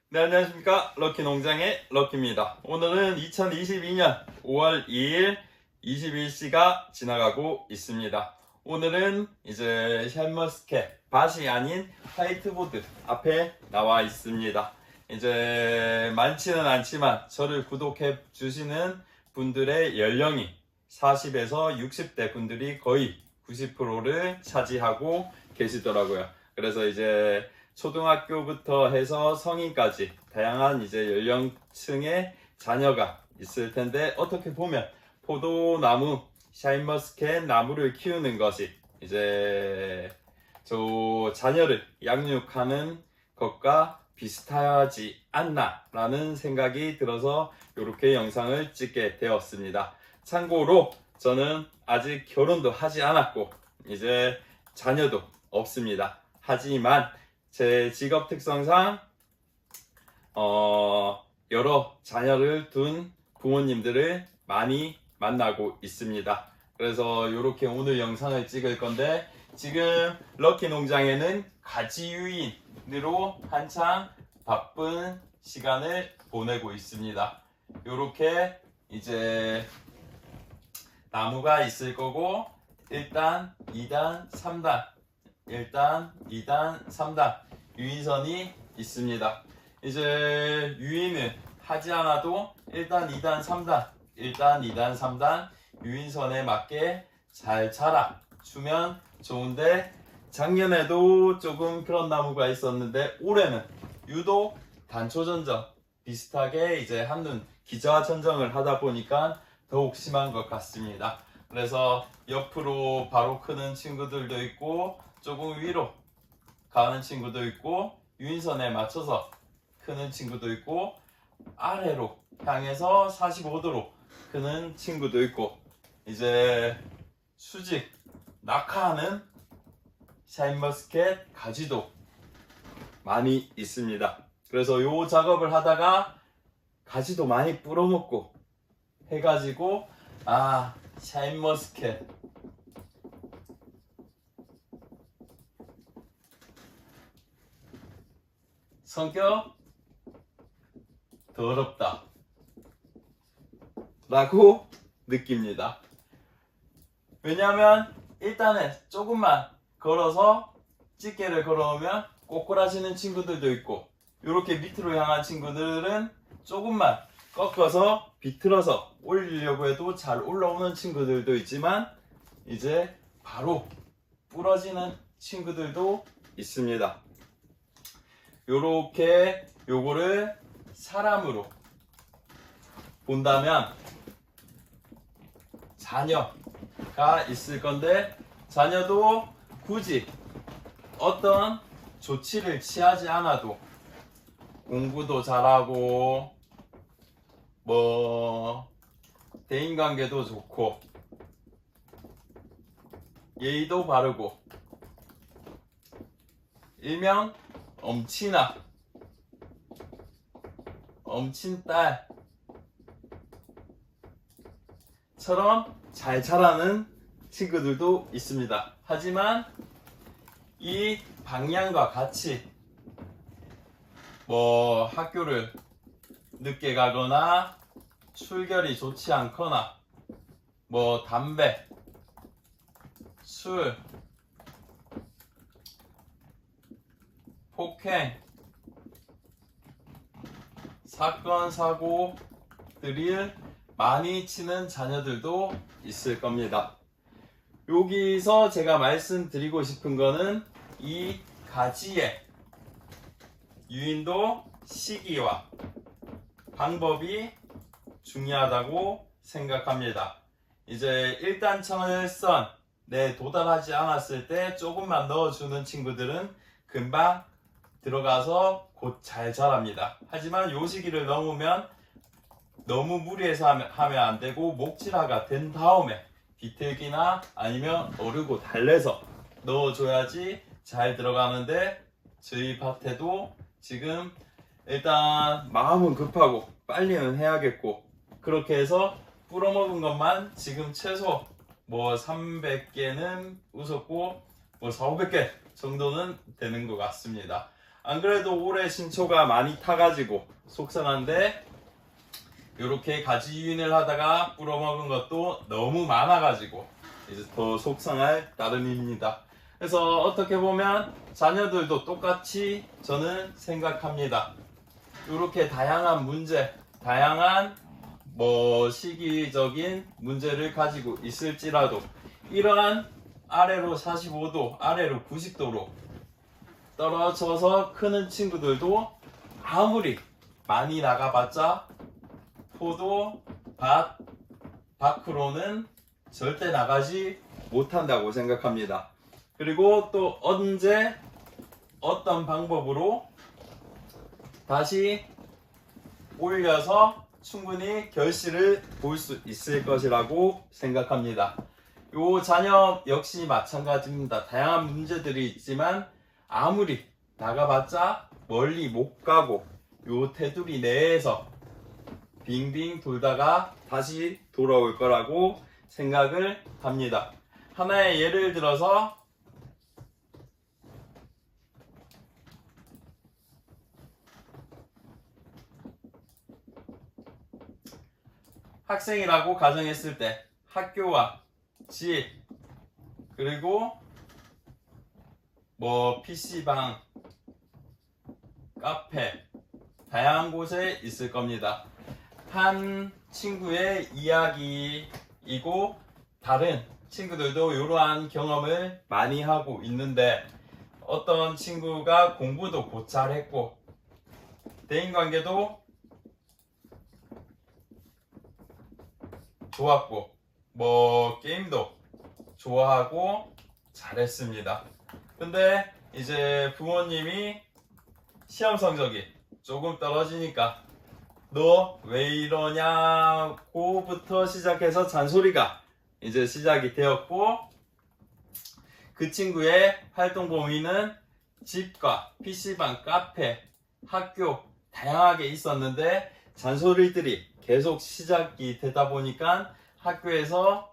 네, 안녕하십니까. 럭키농장의 럭키입니다. 오늘은 2022년 5월 2일 21시가 지나가고 있습니다. 오늘은 이제 샤인머스켓 밭이 아닌 화이트보드 앞에 나와 있습니다. 이제 많지는 않지만 저를 구독해 주시는 분들의 연령이 40에서 60대 분들이 거의 90%를 차지하고 계시더라고요. 그래서 이제 초등학교부터 해서 성인까지 다양한 이제 연령층의 자녀가 있을 텐데, 어떻게 보면 포도나무, 샤인머스켓 나무를 키우는 것이 이제 저 자녀를 양육하는 것과 비슷하지 않나 라는 생각이 들어서 이렇게 영상을 찍게 되었습니다. 참고로 저는 아직 결혼도 하지 않았고 이제 자녀도 없습니다. 하지만 제 직업 특성상 여러 자녀를 둔 부모님들을 많이 만나고 있습니다. 그래서 이렇게 오늘 영상을 찍을 건데, 지금 럭키 농장에는 가지 유인으로 한창 바쁜 시간을 보내고 있습니다. 이렇게 이제 나무가 있을 거고, 1단, 2단, 3단 1단, 2단, 3단 유인선이 있습니다. 이제 유인을 하지 않아도 1단, 2단, 3단 1단, 2단, 3단 유인선에 맞게 잘 자라주면 좋은데, 작년에도 조금 그런 나무가 있었는데 올해는 유독 단초전정 비슷하게 이제 한눈 기저전정을 하다 보니까 더욱 심한 것 같습니다. 그래서 옆으로 바로 크는 친구들도 있고 조금 위로 가는 친구도 있고 유인선에 맞춰서 크는 친구도 있고 아래로 향해서 45도로 크는 친구도 있고, 이제 수직 낙하하는 샤인머스켓 가지도 많이 있습니다. 그래서 요 작업을 하다가 가지도 많이 뿌려먹고 해가지고 샤인머스켓 성격 더럽다 라고 느낍니다. 왜냐하면 일단은 조금만 걸어서 집게를 걸어오면 꼬꾸라지는 친구들도 있고, 이렇게 밑으로 향한 친구들은 조금만 꺾어서 비틀어서 올리려고 해도 잘 올라오는 친구들도 있지만 이제 바로 부러지는 친구들도 있습니다. 요렇게 요거를 사람으로 본다면 자녀가 있을 건데, 자녀도 굳이 어떤 조치를 취하지 않아도 공부도 잘하고 대인관계도 좋고 예의도 바르고 일명 엄친아, 엄친딸처럼 잘 자라는 친구들도 있습니다. 하지만 이 방향과 같이 학교를 늦게 가거나 출결이 좋지 않거나 담배, 술, 폭행, 사건, 사고들을 많이 치는 자녀들도 있을 겁니다. 여기서 제가 말씀드리고 싶은 거는 이 가지의 유인도 시기와 방법이 중요하다고 생각합니다. 이제 1단 청열선에 도달하지 않았을 때 조금만 넣어주는 친구들은 금방 들어가서 곧 잘 자랍니다. 하지만 요 시기를 넘으면 너무 무리해서 하면 안 되고, 목질화가 된 다음에 비틀기나 아니면 어르고 달래서 넣어줘야지 잘 들어가는데, 저희 밭에도 지금 일단 마음은 급하고 빨리는 해야겠고, 그렇게 해서 뿌려먹은 것만 지금 최소 300개는 웃었고 400~500개 정도는 되는 것 같습니다. 안 그래도 올해 신초가 많이 타가지고 속상한데 이렇게 가지 유인을 하다가 뿌려먹은 것도 너무 많아가지고 이제 더 속상할 따름입니다. 그래서 어떻게 보면 자녀들도 똑같이 저는 생각합니다. 이렇게 다양한 문제, 다양한 시기적인 문제를 가지고 있을지라도 이러한 아래로 45도, 아래로 90도로 떨어져서 크는 친구들도 아무리 많이 나가봤자 포도, 밭, 밖으로는 절대 나가지 못한다고 생각합니다. 그리고 또 언제 어떤 방법으로 다시 올려서 충분히 결실을 볼 수 있을 것이라고 생각합니다. 요 자녀 역시 마찬가지입니다. 다양한 문제들이 있지만 아무리 나가봤자 멀리 못 가고 요 테두리 내에서 빙빙 돌다가 다시 돌아올 거라고 생각을 합니다. 하나의 예를 들어서 학생이라고 가정했을 때 학교와 집 그리고 PC방, 카페 다양한 곳에 있을 겁니다. 한 친구의 이야기이고 다른 친구들도 이러한 경험을 많이 하고 있는데 어떤 친구가 공부도 곧 잘했고 대인관계도 좋았고 게임도 좋아하고 잘했습니다. 근데 이제 부모님이 시험 성적이 조금 떨어지니까 너 왜 이러냐고부터 시작해서 잔소리가 이제 시작이 되었고 그 친구의 활동 범위는 집과 PC방, 카페, 학교 다양하게 있었는데 잔소리들이 계속 시작이 되다 보니까 학교에서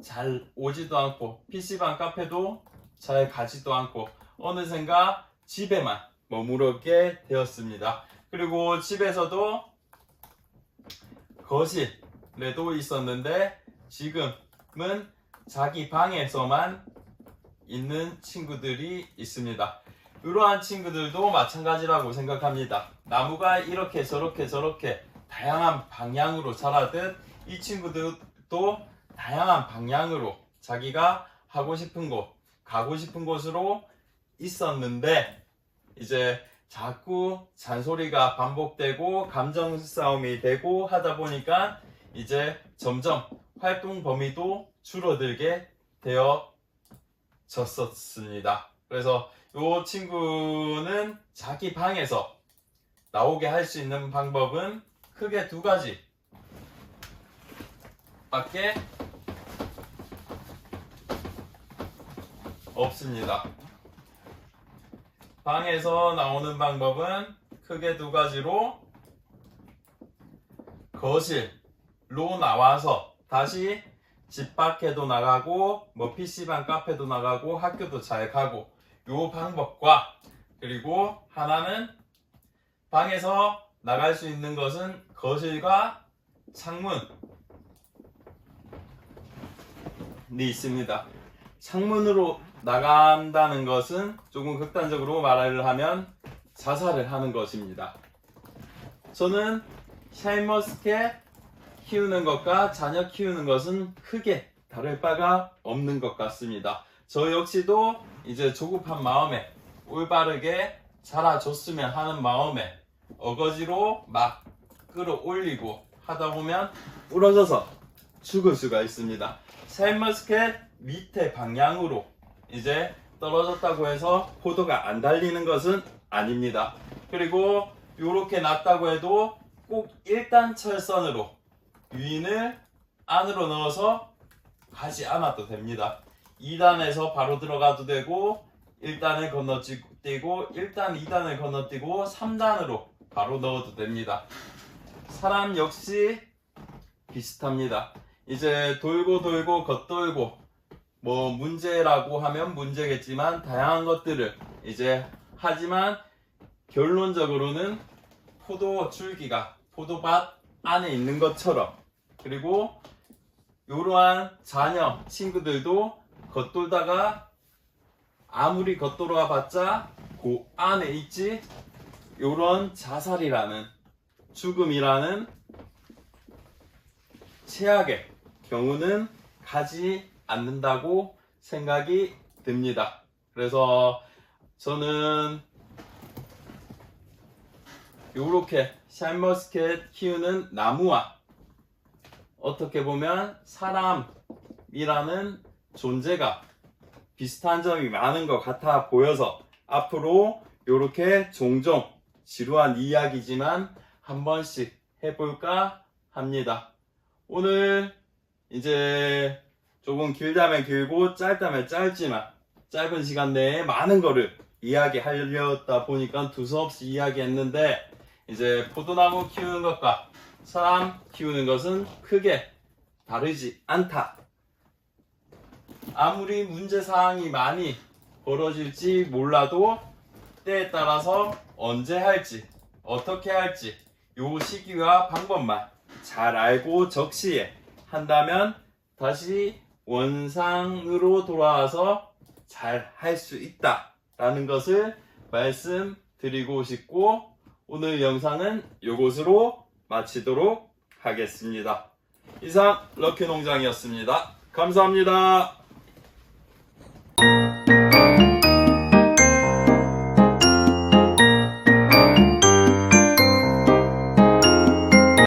잘 오지도 않고 PC방, 카페도 잘 가지도 않고 어느샌가 집에만 머무르게 되었습니다. 그리고 집에서도 거실에도 있었는데 지금은 자기 방에서만 있는 친구들이 있습니다. 이러한 친구들도 마찬가지라고 생각합니다. 나무가 이렇게 저렇게 다양한 방향으로 자라듯 이 친구들도 다양한 방향으로 자기가 하고 싶은 곳, 가고 싶은 곳으로 있었는데 이제 자꾸 잔소리가 반복되고 감정 싸움이 되고 하다 보니까 이제 점점 활동 범위도 줄어들게 되어졌었습니다. 그래서 이 친구는 자기 방에서 나오게 할 수 있는 방법은 크게 두 가지 밖에 없습니다. 방에서 나오는 방법은 크게 두 가지로 거실로 나와서 다시 집 밖에도 나가고 PC방 카페도 나가고 학교도 잘 가고 요 방법과 그리고 하나는 방에서 나갈 수 있는 것은 거실과 창문이 있습니다. 창문으로 나간다는 것은 조금 극단적으로 말을 하면 자살을 하는 것입니다. 저는 샤인머스켓 키우는 것과 자녀 키우는 것은 크게 다를 바가 없는 것 같습니다. 저 역시도 이제 조급한 마음에 올바르게 자라줬으면 하는 마음에 어거지로 막 끌어올리고 하다 보면 부러져서 죽을 수가 있습니다. 샤인머스켓 밑에 방향으로 이제 떨어졌다고 해서 포도가 안 달리는 것은 아닙니다. 그리고 이렇게 났다고 해도 꼭 1단 철선으로 유인을 안으로 넣어서 가지 않아도 됩니다. 2단에서 바로 들어가도 되고 1단을 건너뛰고 1단, 2단을 건너뛰고 3단으로 바로 넣어도 됩니다. 사람 역시 비슷합니다. 이제 돌고 겉돌고 문제라고 하면 문제겠지만 다양한 것들을 이제 하지만 결론적으로는 포도 줄기가 포도밭 안에 있는 것처럼, 그리고 이러한 자녀 친구들도 겉돌다가 아무리 겉돌아 봤자 그 안에 있지, 요런 자살이라는, 죽음이라는 최악의 경우는 가지 않는다고 생각이 듭니다. 그래서 저는 요렇게 샤인머스켓 키우는 나무와 어떻게 보면 사람이라는 존재가 비슷한 점이 많은 것 같아 보여서 앞으로 요렇게 종종 지루한 이야기지만 한 번씩 해볼까 합니다. 오늘 이제 조금 길다면 길고 짧다면 짧지만 짧은 시간 내에 많은 거를 이야기하려다 보니까 두서없이 이야기했는데, 이제 포도나무 키우는 것과 사람 키우는 것은 크게 다르지 않다. 아무리 문제사항이 많이 벌어질지 몰라도 때에 따라서 언제 할지 어떻게 할지 요 시기와 방법만 잘 알고 적시에 한다면 다시 원상으로 돌아와서 잘 할 수 있다 라는 것을 말씀드리고 싶고, 오늘 영상은 요것으로 마치도록 하겠습니다. 이상 럭키농장이었습니다. 감사합니다.